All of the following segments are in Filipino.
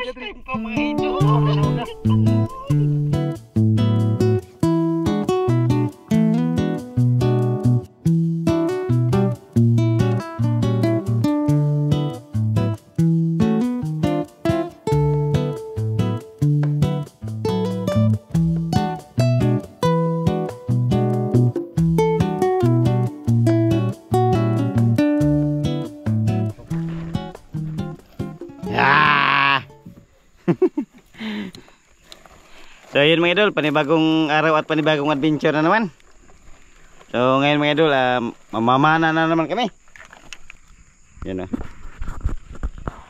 First time pa mga idol. So yun mga idol, panibagong araw at panibagong adventure na naman. So ngayon mga idol, mamamana na naman kami. Yan o.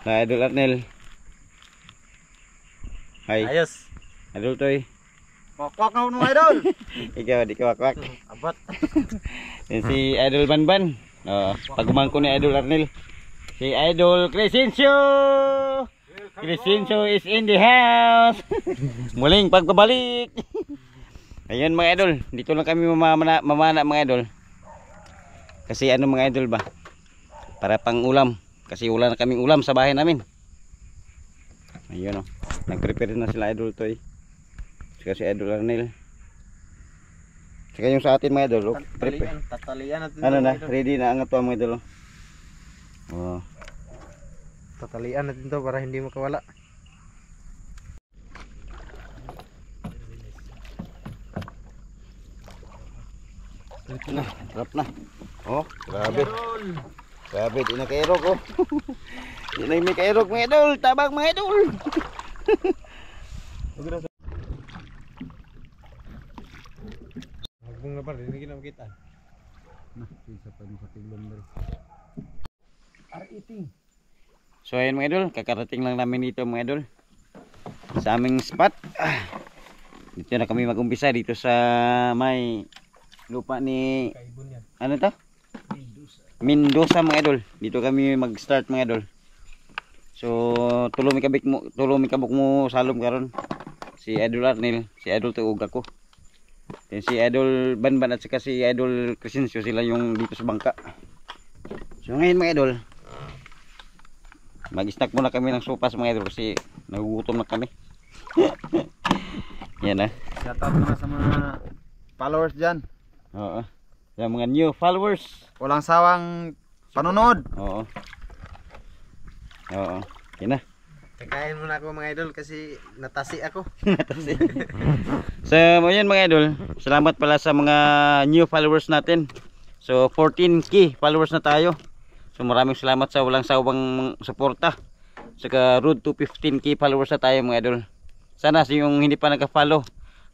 Sa Idol Arnel. Hi. Ayos. Idol Toy. Wakwak na mga idol. Ikaw, di ka wakwak. Abat. Yan si Idol Banban. Paguman ko ni Idol Arnel. Si Idol Crescencio. Crescencio is in the house. Muling pagpabalik. Ayun mga idol, dito lang kami mamana mga idol. Kasi ano mga idol ba? Para pang ulam. Kasi wala na kaming ulam sa bahay namin. Ayun o. Nag-prepare na sila Idol Toy. Saka si Idol Arnel. Saka yung sa atin mga idol. Tatalian natin. Ano na? Ready na ang ito mga idol. Oh. Tatalian natin to para hindi makawala. Ito na, harap na. Oh, grabe. Grabe, di na kairog oh. Di na may kairog mga idol, tabang mga idol. Magbong na pa, hindi na makita. Nah, isa pa yung katilong na rin. R18. So ayun mga idol, kakarating lang namin dito mga idol. Sa aming spot. Dito na kami mag-umpisa dito sa may lupa ni ano to? Mendoza mga idol. Dito kami mag-start mga idol. So tulo mi kabuk mo salom karon. Si Idol Arnel, si Idol Tuog ako. Then si Idol Banban at saka si Idol Crescencio, sila yung dito sa bangka. So ngayon mga idol, mag-snack muna kami ng sopas mga idol kasi nagugutom na kami. Yan na. Shout out muna sa mga followers dyan. Oo. Yung mga new followers. Walang sawang panonood. Oo. Oo. Yan na. Kakain muna ako mga idol kasi natasi ako. So yan mga idol, salamat pala sa mga new followers natin. So 14k followers na tayo. So maraming salamat sa walang sawang suporta. Saka road to 15k followers na tayo mga idol. Sana yung hindi pa nagka-follow,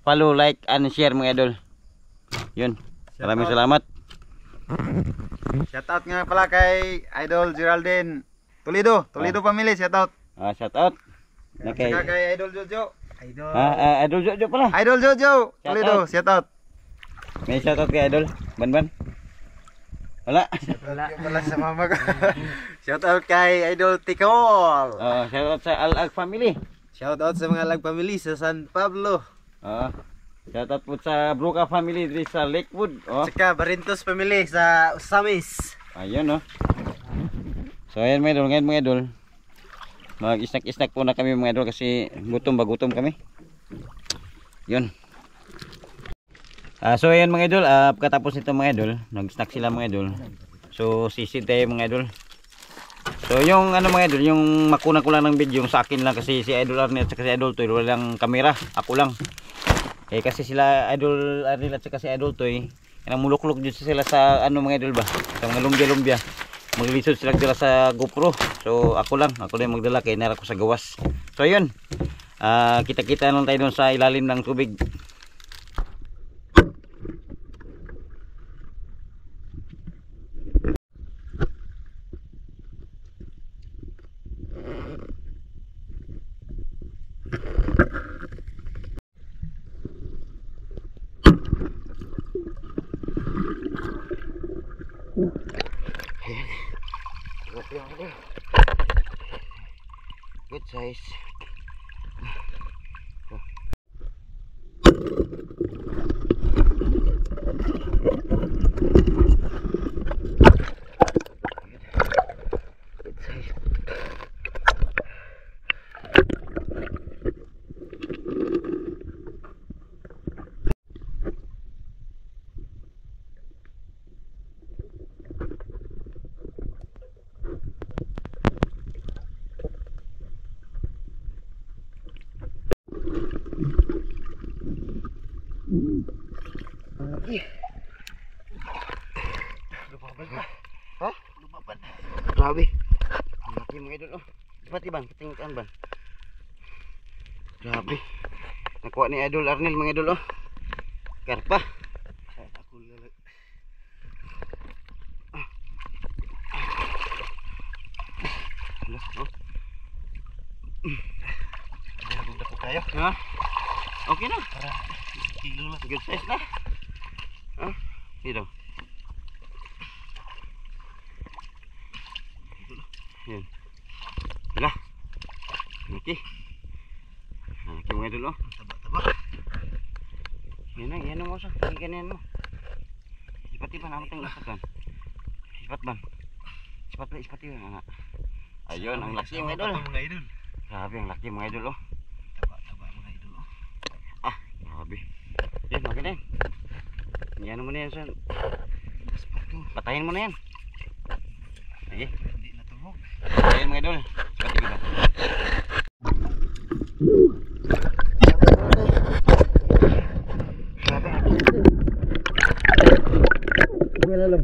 follow, like and share mga idol. Yun. Maraming salamat. Shoutout nga pala kay Idol Geraldine Toledo family, shoutout. Shout out. Saka kay Idol Jojo. Idol Jojo pala. Idol Jojo Toledo, shoutout. May shout out kay Idol Banban. Wala. Wala sa mama ko. Shoutout kay Idol Tikol. Shout out sa Alag family. Shoutout sa mga Alag family sa San Pablo. Shout out po sa Bruca family dito sa Lakewood. Saka Barintos family sa Usamis. Ayun So ayan mga idol, ngayon mga idol, mag-snack po na kami mga idol kasi gutom kami. Yun. So ayan mga idol, pagkatapos nito mga idol, nag-snack sila mga idol. So sisid tayo mga idol. So yung ano mga idol, yung makuna ko lang ng video, yung sa akin lang kasi si Idol Arnel at si Idol Toy walang kamera, ako lang. Kasi sila Idol Arnel at si Idol Toy, muluk-luk dito sila sa ano mga idol ba, sa mga lumbia-lumbia. Maglisod sila dala sa GoPro. So ako lang yung magdala kaya nara ko sa gawas. So yun, kita-kita lang tayo doon sa ilalim ng tubig. Good size. Good size. Lumaban pa. Ha? Lumaban. Grabe. Ang laki mga idol. Oh. Pati bang, patingin bang. Grabe. Nakuha ni Idol Arnel mga idol. Oh. Karpa. Ako lalag. Oh. Ada akong dako kayo. Ha? Okay na. Para kilo lang. Good size na. Ha? Dito. Yan. Wala. Okay. Okay mga idol. Oh. Taba-taba. Yan mo sa. Ganyan mo. Isipati ba naman tayong lapat ban? Isipat ban? Isipati ba? Ayun, ang laki mga idol. Mga idol. Grabe, ang laki mga idol. Oh. Taba-taba mga idol. Oh. Ah, grabe. Yan, okay na yan. Yan mo na yan, son. Patayin mo na yan. Sige. Hindi natubog. Patayin mga idol. Pati ko ba? Wala lang.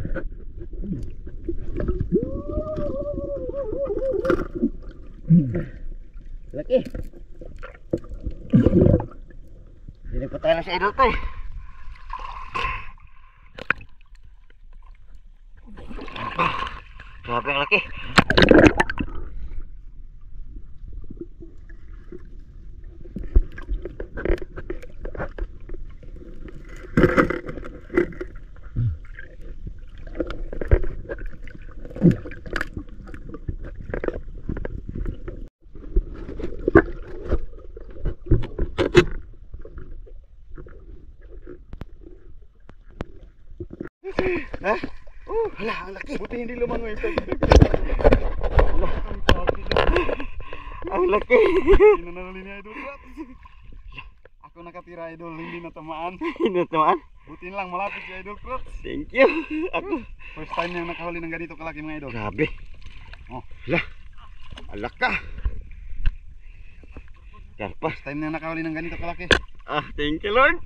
Laki. Hindi pa tayo lang sa idol tayo. Grabe ang laki. Ha? Hala, ang laki. Buti hindi lumangoy. Ang laki. Pinanali ni Idol. Ako nakatira Idol, hindi natamaan. Hinatamaan. Buti lang malapit si Idol Crot. Thank you. Ako. First time niyang nakahuli ng ganito kalaki mga idol. Grabe. Oh, Hala. Ang laka. Karpa. first time niyang nakahuli ng ganito kalaki. Ah, thank you Lord.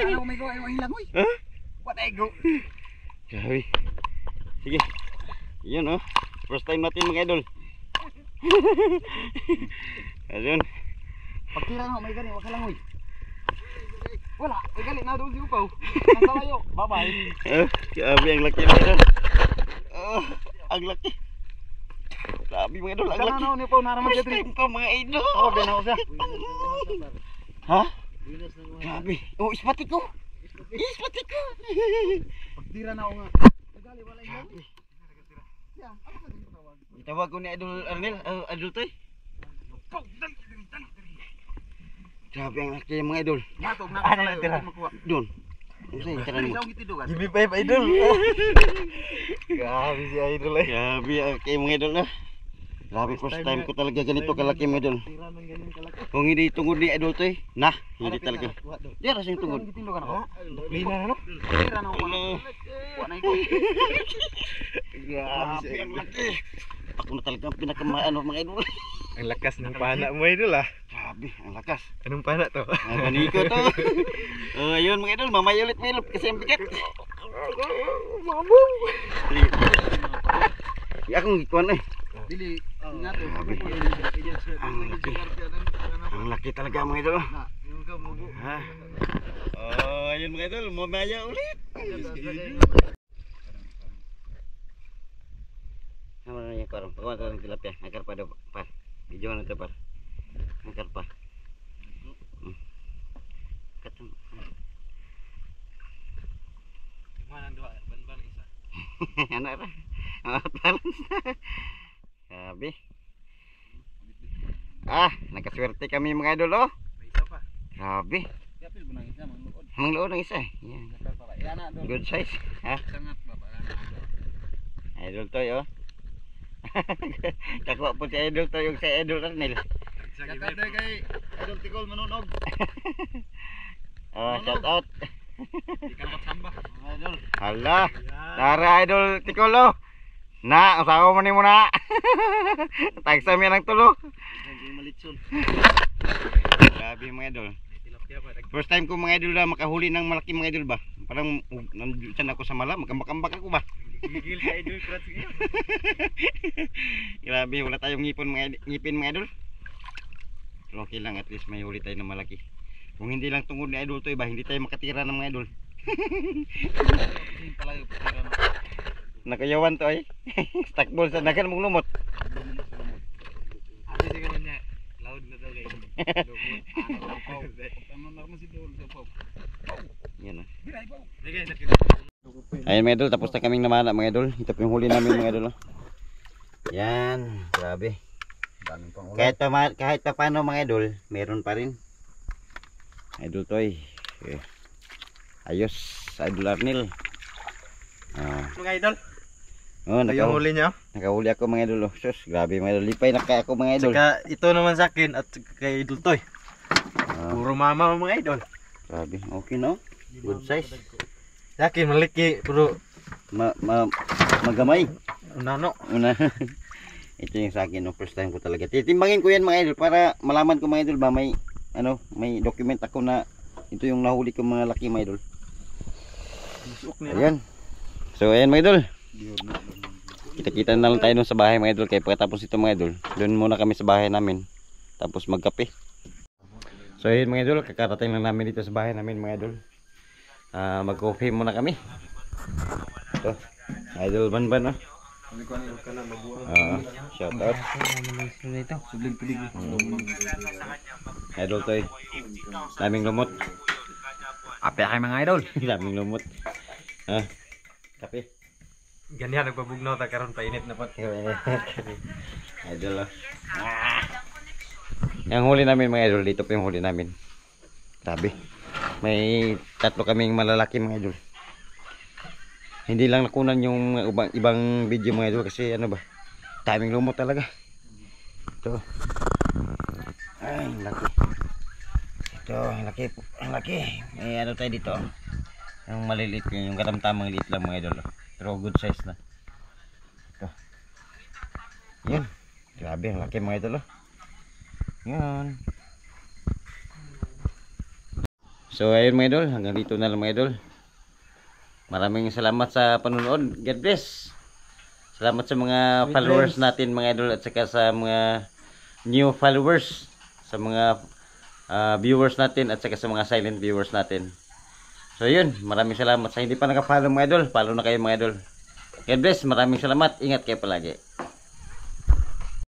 Ano may go, ay langoy. Ha? What I go? Grabe. Sige. Yun oh. First time natin mga idol. Ayun. Pagtira na, may gani, wag ka langoy. Wala, ay gali na doon si Upaw. Nasa layo. Bye-bye. Grabe ang laki mga idol. Ang laki. Grabe mga idol, ang Sana laki. na ni Upaw naraman siya First diri. time ko mga idol. Oh, bena siya. Ha? Grabe. Oh, ispati ko. Ispati ko. Pagtira na ako nga. Ay gali, wala yung langoy. Yan, ako sa dito tawag. Itawag ko ni Idol Arnel, Idol Toy. Grabe ang laki mga idol. Matog na Ano ako lang tira? makuha. Doon. Ano sa'yo, tira mo. Isaw gitidugan. Give me 5 idol. Grabe si Idol eh. Grabe ang laki mga idol na. Grabe, first time ko talaga ganito kalaki mga idol. Tira ng ganyan kalaki. Kung hindi tungod ni Idol Toy, nah, hindi talaga. Di Di rasing tungod. gitindugan ako. Lina na no? Tira na ako. Kuha na iko. Grabe ang laki. Ako na talaga ang pinakamaano mga idol. Ang lakas ng pana mo Idol ah. Grabe, ang lakas. Anong pana to? Ang paniko to. Oh, ayun mga idol, mamaya ulit may kasi ang bigat. Mabong. Akong ikuan eh. Dili nga to. Ang laki talaga mga idol. Yung ka mo. Ha? Oh, ayun mga idol, mamaya ulit. Sama na niya parang pagawa ka ng tilapia. Nakar pa daw par. Video na ito par. Nakar pa. Katong. Mana dua ban isa. Anak ra. Balance. Sabi. Ah, nakaswerte kami mga idol oh. May isa pa. Grabe. Yapil mo nang isa mangluod. Ang loob ng isa. Yan. Yan na do. Good size. Ha? Sangat baba. Idol Toy oh. Kakuha po si Idol Toy yung si Idol Arnel. Kakad kay Idol Tigol manunog. Oh, shout out. Di ka matsamba. Idol. Hala. Tara Idol Tikolo. Na, usawa mo ni mo na. Tagsa mi ng tulo. Hindi malitson. Grabe mga idol. Tilapia pa. First time ko mga idol na makahuli ng malaki mga idol ba? Parang nandiyan ako sa mala, magkambak-ambak ako ba? Gigil sa idol crats ngayon. Grabe, wala tayong ngipin mga idol. Pero okay lang, at least may huli tayo na malaki. Kung hindi lang tungod ni idol to iba, hindi tayo makatira ng mga idol. Nakayawan to ay. Stuck ball sa nakan mong lumot. Ate di ka niya. Loud na daw guys. Tama na naman si Dol sa pop. Yan. Sige, Ayun mga idol, tapos na kaming namana mga idol. Ito po yung huli namin mga idol. Yan, grabe. daming pang ulam. Kahit pa paano mga idol, meron pa rin. Idol Toy. Ayos, Idol Arnel. Mga idol, Oh, ito yung huli niya. nakahuli ako mga idol. Oh. Sus, grabe mga idol. Lipay na kaya ako mga idol. Saka ito naman sa akin at kay Idol Toy. Puro mama mga idol. Grabe, okay no? Good size. Sa akin maliki, puro Magamay. nano. Una. Ito yung sa akin, no? First time ko talaga. Titimbangin ko yan mga idol para malaman ko mga idol ba may may document ako na ito yung nahuli ko mga laki mga idol. Ayan. So ayan mga idol. Kita-kita na lang tayo dun sa bahay mga idol. Kaya pagkatapos ito mga idol, doon muna kami sa bahay namin. Tapos magkape. So ayan mga idol, kakarating lang namin dito sa bahay namin mga idol. Mag-coffee muna kami. Ito, Idol Banban, no? Shout out. Idol Toy. Daming lumot. Ape kay mga idol. Daming lumot. Kape. Ganyan nagbabugnaw ta karon painit na pot. Idol. Yung huli namin mga idol, dito pa yung huli namin. Grabe. May tatlo kaming malalaki mga idol. Hindi lang nakunan yung ibang video mga idol kasi ano ba, daming lumot talaga. Ito. Ay, laki. Ito, ang laki. May ano tayo dito. Yung maliliit, yung katamtamang liit lang mga idol. Pero good size na. Ito. Yan. Grabe, ang laki mga idol. Yan. So ayun mga idol, hanggang dito na lang mga idol. Maraming salamat sa panonood. God bless. Salamat sa mga followers natin mga idol at saka sa mga new followers, sa mga viewers natin at saka sa mga silent viewers natin. So yun, maraming salamat. Sa hindi pa naka-follow mga idol, follow na kayo mga idol. God bless, maraming salamat. Ingat kayo palagi.